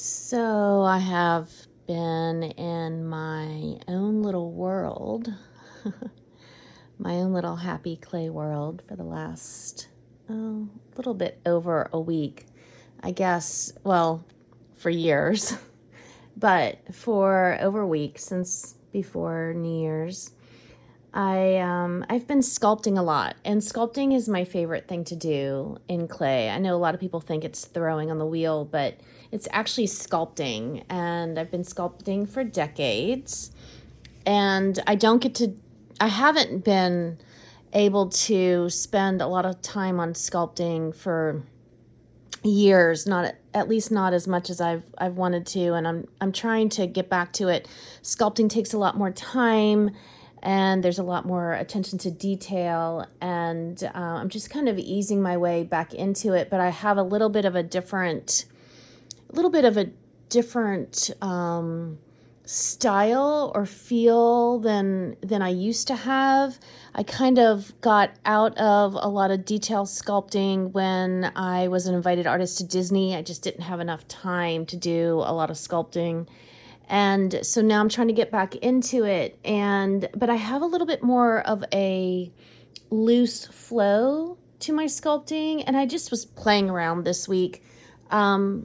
So I have been in my own little world, my own little happy clay world for the last little bit over a week. I guess, well, for years, but for over a week since before New Year's. I've been sculpting a lot, and sculpting is my favorite thing to do in clay. I know a lot of people think it's throwing on the wheel, but it's actually sculpting, and I've been sculpting for decades. And I haven't been able to spend a lot of time on sculpting for years, not at least not as much as I've wanted to, and I'm trying to get back to it. Sculpting takes a lot more time, and there's a lot more attention to detail, and I'm just kind of easing my way back into it. But I have a little bit of a different style or feel than I used to have. I kind of got out of a lot of detail sculpting when I was an invited artist to Disney. I just didn't have enough time to do a lot of sculpting. And so now I'm trying to get back into it. But I have a little bit more of a loose flow to my sculpting. And I just was playing around this week. I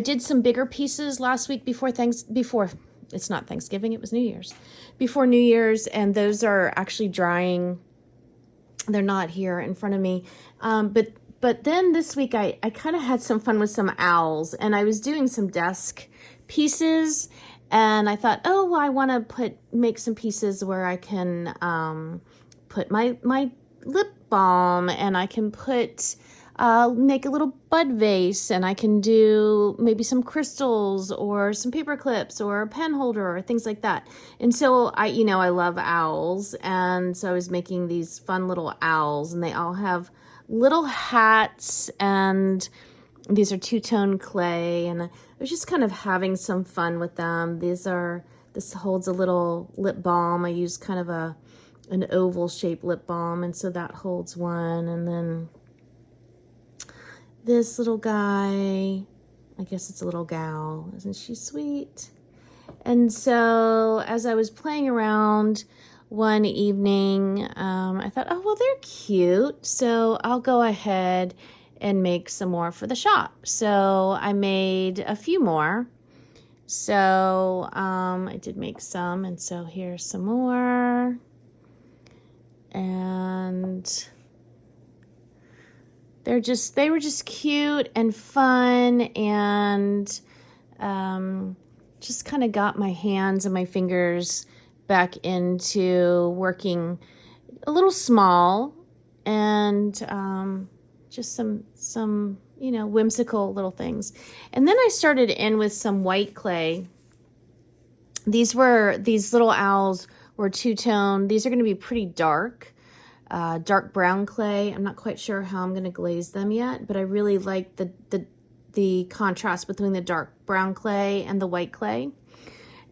did some bigger pieces last week before it's not Thanksgiving, it was New Year's. Before New Year's, and those are actually drying. They're not here in front of me. But then this week I kind of had some fun with some owls, and I was doing some desk pieces, and I thought, oh, well, I want to make some pieces where I can put my lip balm, and I can make a little bud vase, and I can do maybe some crystals or some paper clips or a pen holder or things like that. And so I love owls. And so I was making these fun little owls, and they all have little hats, and these are two-tone clay. And I was just kind of having some fun with them. This holds a little lip balm. I use kind of an oval shaped lip balm. And so that holds one. And then this little guy, I guess it's a little gal. Isn't she sweet? And so as I was playing around one evening, I thought, oh, well, they're cute. So I'll go ahead and make some more for the shop. So I made a few more. So I did make some. And so here's some more. And they were just cute and fun, and just kind of got my hands and my fingers back into working a little small, and just some whimsical little things. And then I started in with some white clay. These little owls were two-tone. These are going to be pretty dark brown clay. I'm not quite sure how I'm going to glaze them yet, but I really like the contrast between the dark brown clay and the white clay.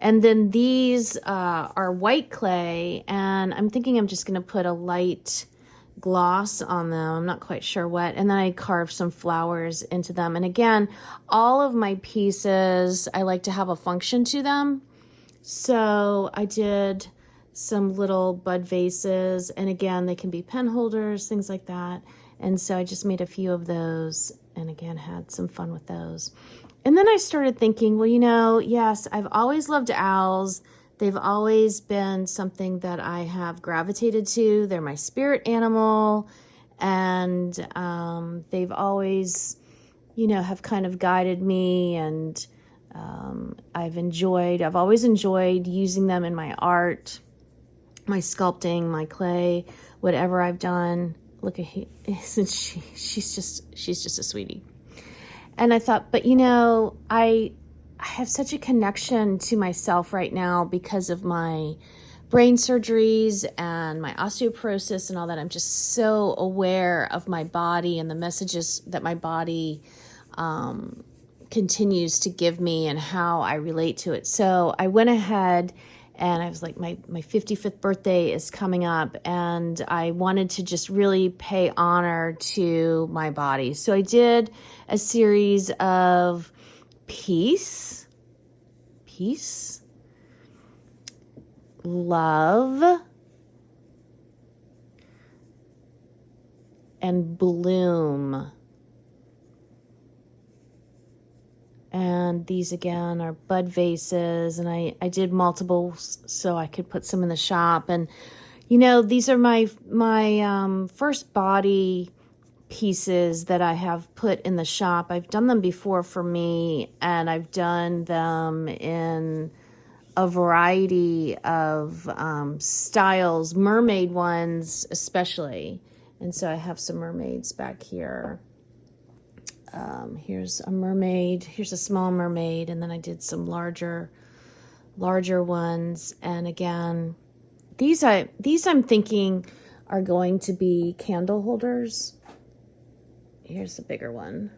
And then these are white clay, and I'm thinking I'm just going to put a light gloss on them. I'm not quite sure what. And then I carved some flowers into them. And again, all of my pieces, I like to have a function to them. So I did some little bud vases, and again, they can be pen holders, things like that. And so I just made a few of those, and again, had some fun with those. And then I started thinking, well, yes, I've always loved owls. They've always been something that I have gravitated to. They're my spirit animal, and they've always, have kind of guided me, and I've always enjoyed using them in my art, my sculpting, my clay, whatever I've done. Look at isn't she? She's just a sweetie. And I thought, but I have such a connection to myself right now because of my brain surgeries and my osteoporosis and all that. I'm just so aware of my body and the messages that my body continues to give me and how I relate to it. So I went ahead, and I was like, my 55th birthday is coming up, and I wanted to just really pay honor to my body. So I did a series of peace, love, and bloom. And these again are bud vases, and I did multiples so I could put some in the shop. And these are my first body pieces that I have put in the shop. I've done them before for me, and I've done them in a variety of styles, mermaid ones especially. And so I have some mermaids back here. Here's a mermaid, here's a small mermaid, and then I did some larger ones. And again, these I'm thinking are going to be candle holders. Here's the bigger one.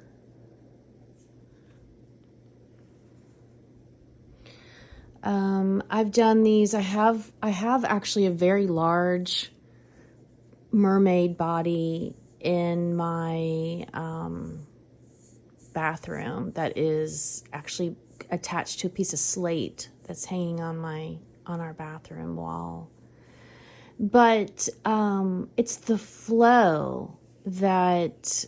I've done these. I have actually a very large mermaid body in my bathroom that is actually attached to a piece of slate that's hanging on our bathroom wall. But it's the flow that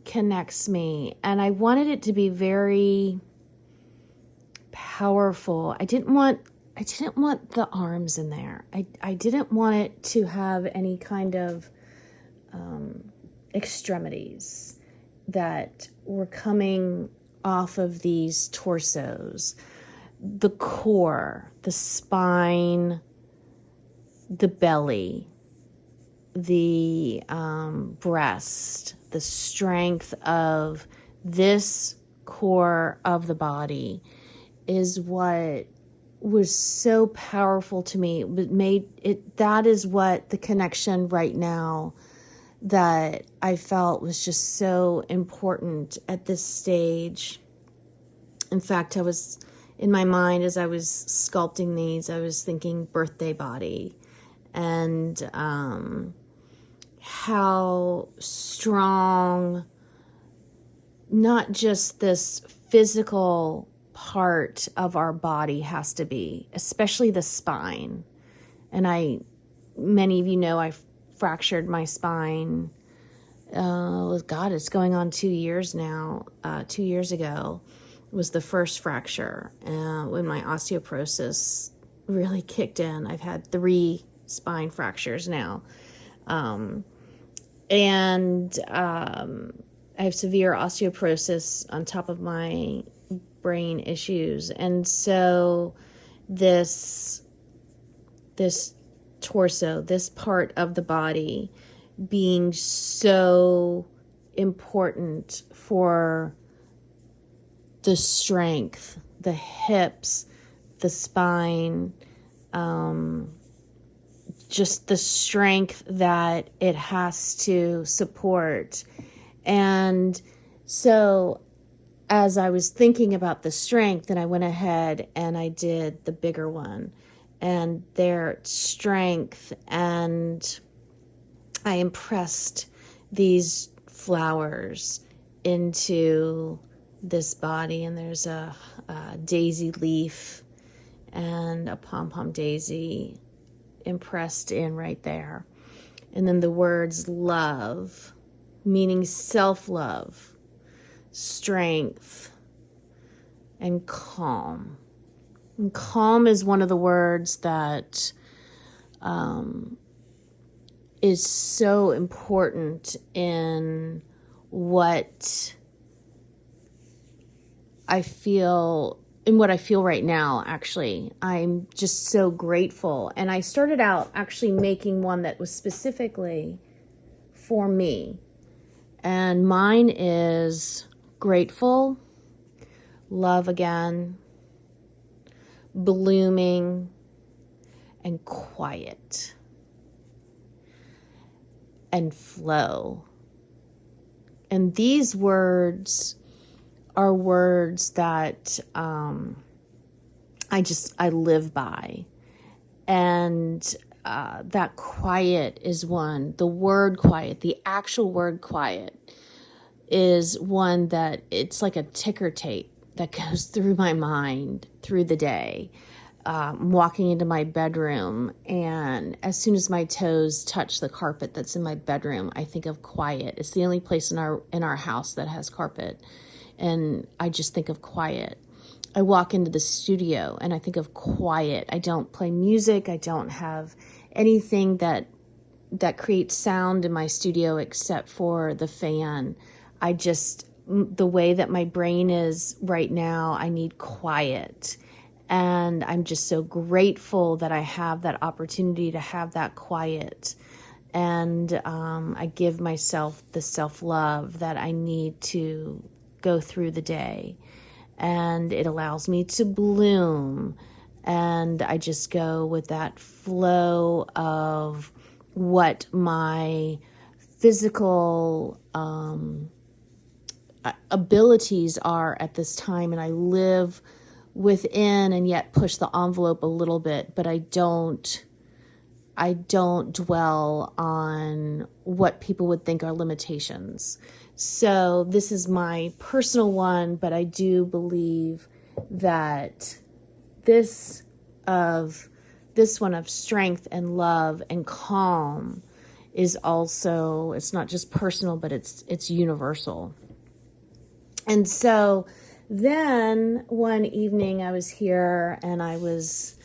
connects me, and I wanted it to be very powerful. I didn't want the arms in there. I didn't want it to have any kind of extremities that were coming off of these torsos. The core, the spine, the belly, the breast, the strength of this core of the body is what was so powerful to me. That is what the connection right now that I felt was just so important at this stage. In fact, I was in my mind as I was sculpting these, I was thinking birthday body, and how strong not just this physical part of our body has to be, especially the spine. And many of you know I fractured my spine. It's going on 2 years now. 2 years ago was the first fracture when my osteoporosis really kicked in. I've had 3 spine fractures now. I have severe osteoporosis on top of my brain issues. And so this torso, this part of the body being so important for the strength, the hips, the spine, just the strength that it has to support. And so as I was thinking about the strength, then I went ahead and I did the bigger one and their strength, and I impressed these flowers into this body. And there's a daisy leaf and a pom-pom daisy impressed in right there. And then the words love, meaning self-love, strength, and calm. And calm is one of the words that is so important in what I feel right now. Actually, I'm just so grateful. And I started out actually making one that was specifically for me. And mine is grateful, love again, blooming, and quiet, and flow. And these words are words that I live by. And that quiet is one. The word quiet, the actual word quiet, is one that it's like a ticker tape. that goes through my mind through the day. Walking into my bedroom, and as soon as my toes touch the carpet that's in my bedroom, I think of quiet. It's the only place in our house that has carpet, and I just think of quiet. I walk into the studio and I think of quiet. I don't play music. I don't have anything that creates sound in my studio except for the fan. The way that my brain is right now, I need quiet. And I'm just so grateful that I have that opportunity to have that quiet. And I give myself the self-love that I need to go through the day. And it allows me to bloom. And I just go with that flow of what my physical abilities are at this time. And I live within and yet push the envelope a little bit, but I don't dwell on what people would think are limitations. So this is my personal one, but I do believe that this one of strength and love and calm is also, it's not just personal, but it's universal. And so then one evening I was here and I was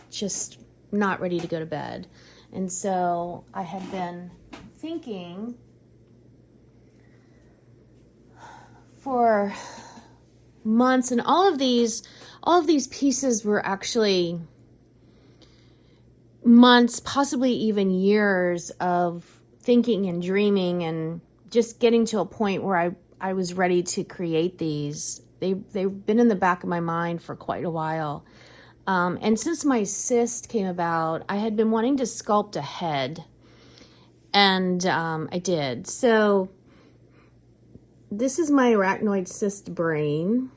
just not ready to go to bed. And so I had been thinking for months, and all of these pieces were actually months, possibly even years of thinking and dreaming and just getting to a point where I was ready to create these. They've been in the back of my mind for quite a while. And since my cyst came about, I had been wanting to sculpt a head. And I did. So this is my arachnoid cyst brain.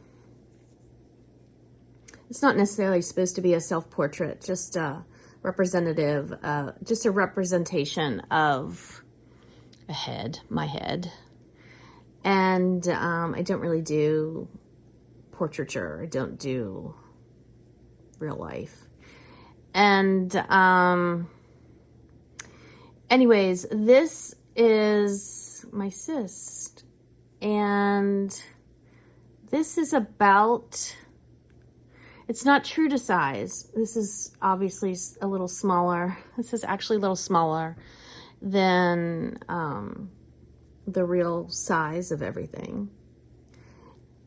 It's not necessarily supposed to be a self-portrait, just a representative, just a representation of a head, my head. And I don't really do portraiture. I don't do real life. And anyways, this is my cyst. And this is about, it's not true to size. This is obviously a little smaller. This is actually a little smaller than the real size of everything.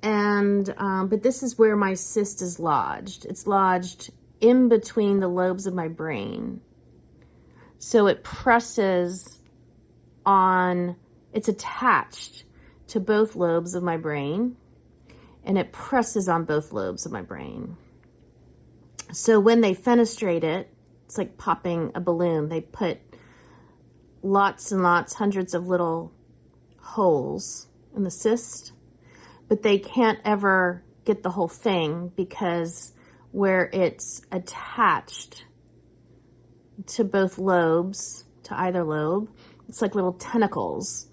And but this is where my cyst is lodged. It's lodged in between the lobes of my brain. So it presses on, it's attached to both lobes of my brain, and it presses on both lobes of my brain. So when they fenestrate it, it's like popping a balloon. They put lots and lots, hundreds of little holes in the cyst, but they can't ever get the whole thing because where it's attached to both lobes, to either lobe, it's like little tentacles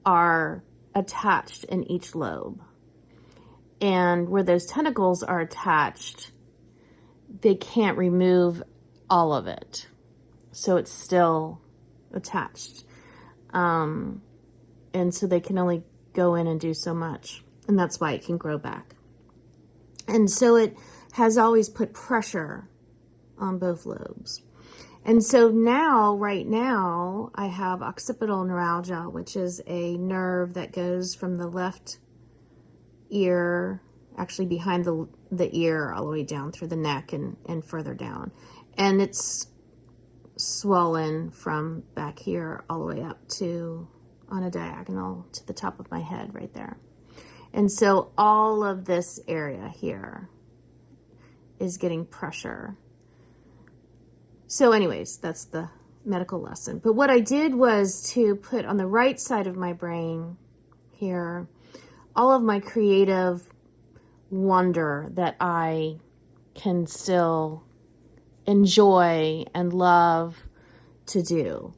are attached in each lobe. And where those tentacles are attached, they can't remove all of it. So it's still attached. And so they can only go in and do so much. And that's why it can grow back. And so it has always put pressure on both lobes. And so now, right now, I have occipital neuralgia, which is a nerve that goes from the left ear, actually behind the ear, all the way down through the neck and further down. And it's swollen from back here all the way up to, on a diagonal, to the top of my head right there. And so all of this area here is getting pressure. So anyways, that's the medical lesson. But what I did was to put on the right side of my brain here all of my creative wonder that I can still enjoy and love to do.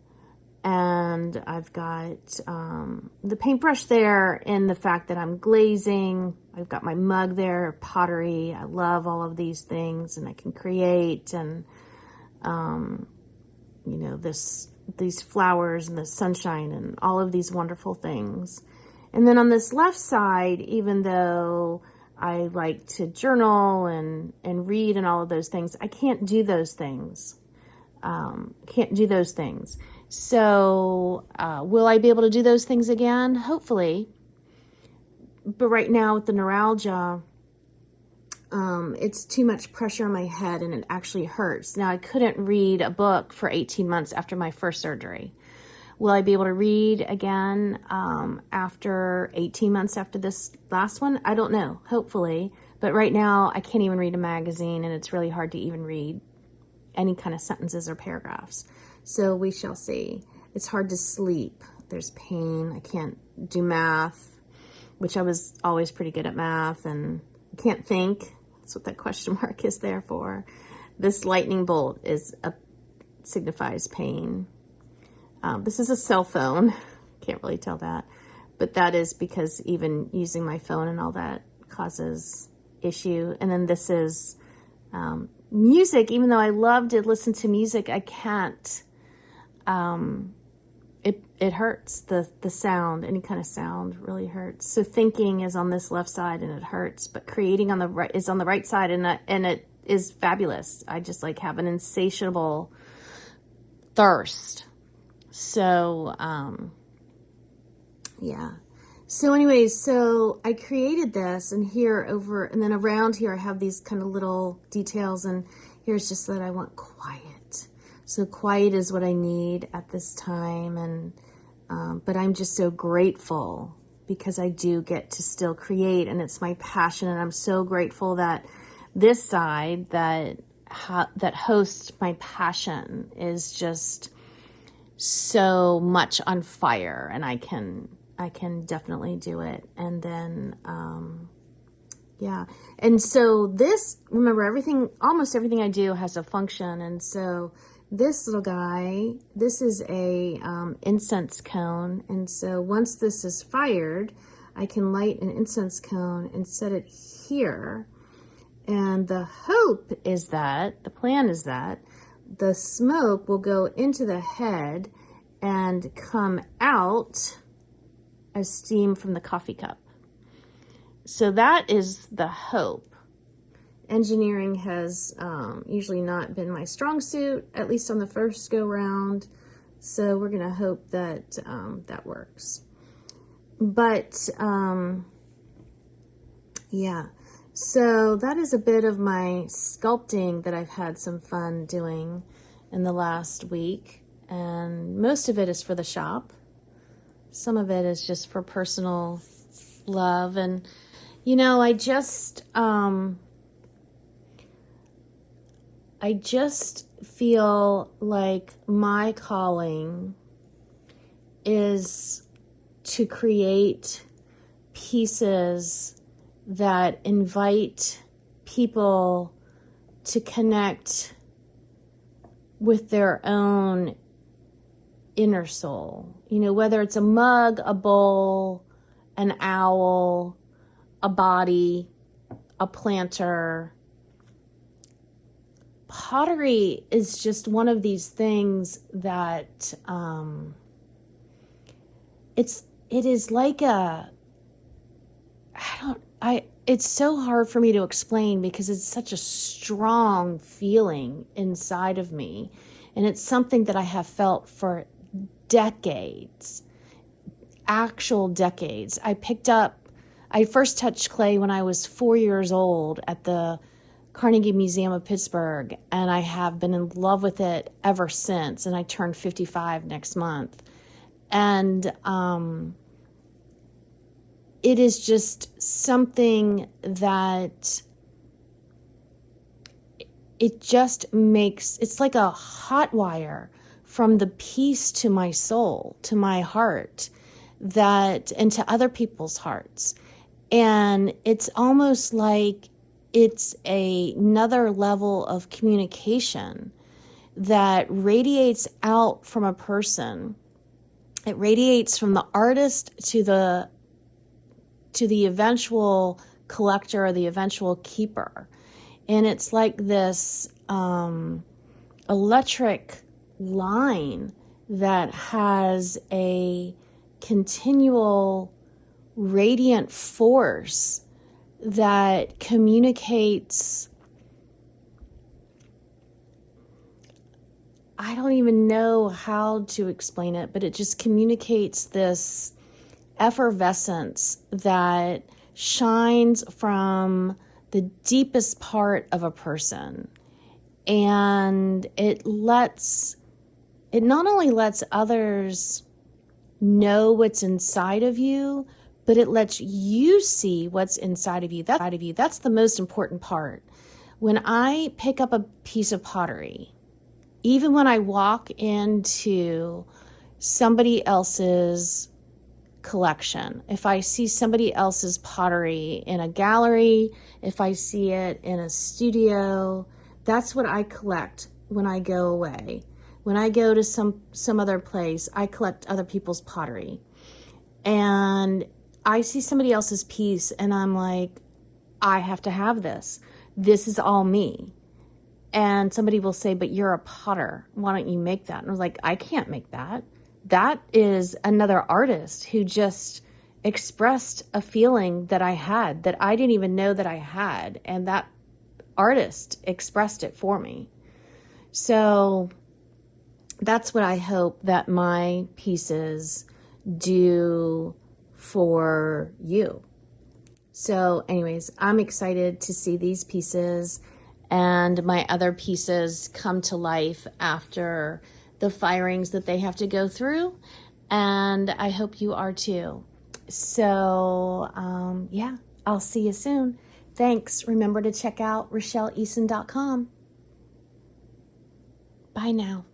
And I've got the paintbrush there, and the fact that I'm glazing. I've got my mug there, pottery. I love all of these things, and I can create, and you know, these flowers and the sunshine and all of these wonderful things. And then on this left side, even though I like to journal and read and all of those things, I can't do those things. So will I be able to do those things again? Hopefully. But right now with the neuralgia, it's too much pressure on my head and it actually hurts. Now, I couldn't read a book for 18 months after my first surgery. Will I be able to read again after 18 months after this last one? I don't know, hopefully. But right now, I can't even read a magazine, and it's really hard to even read any kind of sentences or paragraphs. So we shall see. It's hard to sleep. There's pain. I can't do math, which I was always pretty good at math, and I can't think. That's what that question mark is there for. This lightning bolt signifies pain. This is a cell phone. Can't really tell that. But that is because even using my phone and all that causes issue. And then this is music. Even though I love to listen to music, I can't. It hurts. The sound, any kind of sound really hurts. So thinking is on this left side and it hurts. But creating on the right is on the right side, and it is fabulous. I just like have an insatiable thirst. So, yeah. So anyways, so I created this, and here over, and then around here I have these kind of little details, and here's just that I want quiet. So quiet is what I need at this time, and, but I'm just so grateful because I do get to still create, and it's my passion, and I'm so grateful that this side that hosts my passion is just so much on fire, and I can definitely do it. And then yeah, and so this, remember, almost everything I do has a function. And so this little guy, this is a incense cone, and so once this is fired, I can light an incense cone and set it here. And the plan is that the smoke will go into the head and come out as steam from the coffee cup. So that is the hope. Engineering has usually not been my strong suit, at least on the first go round. So we're going to hope that that works. But yeah. So that is a bit of my sculpting that I've had some fun doing in the last week. And most of it is for the shop. Some of it is just for personal love. And, you know, I just feel like my calling is to create pieces that invite people to connect with their own inner soul. You know, whether it's a mug, a bowl, an owl, a body, a planter. Pottery is just one of these things that it is like it's so hard for me to explain because it's such a strong feeling inside of me. And it's something that I have felt for decades, actual decades. I first touched clay when I was 4 years old at the Carnegie Museum of Pittsburgh, and I have been in love with it ever since. And I turned 55 next month. And it is just something that it just makes, it's like a hot wire from the peace to my soul, to my heart, and to other people's hearts. And it's almost like it's another level of communication that radiates out from a person It radiates from the artist to the eventual collector or the eventual keeper. And it's like this electric line that has a continual radiant force that communicates. I don't even know how to explain it, but it just communicates this effervescence that shines from the deepest part of a person. And it not only lets others know what's inside of you, but it lets you see what's inside of you. That's the most important part. When I pick up a piece of pottery, even when I walk into somebody else's collection, if I see somebody else's pottery in a gallery, if I see it in a studio, that's what I collect when I go away. When I go to some other place, I collect other people's pottery. And I see somebody else's piece and I'm like, I have to have this. This is all me. And somebody will say, but you're a potter. Why don't you make that? And I was like, I can't make that. That is another artist who just expressed a feeling that I had that I didn't even know that I had. And that artist expressed it for me. So that's what I hope that my pieces do for you. So anyways, I'm excited to see these pieces and my other pieces come to life after the firings that they have to go through. And I hope you are too. So yeah, I'll see you soon. Thanks. Remember to check out RachelleEason.com. Bye now.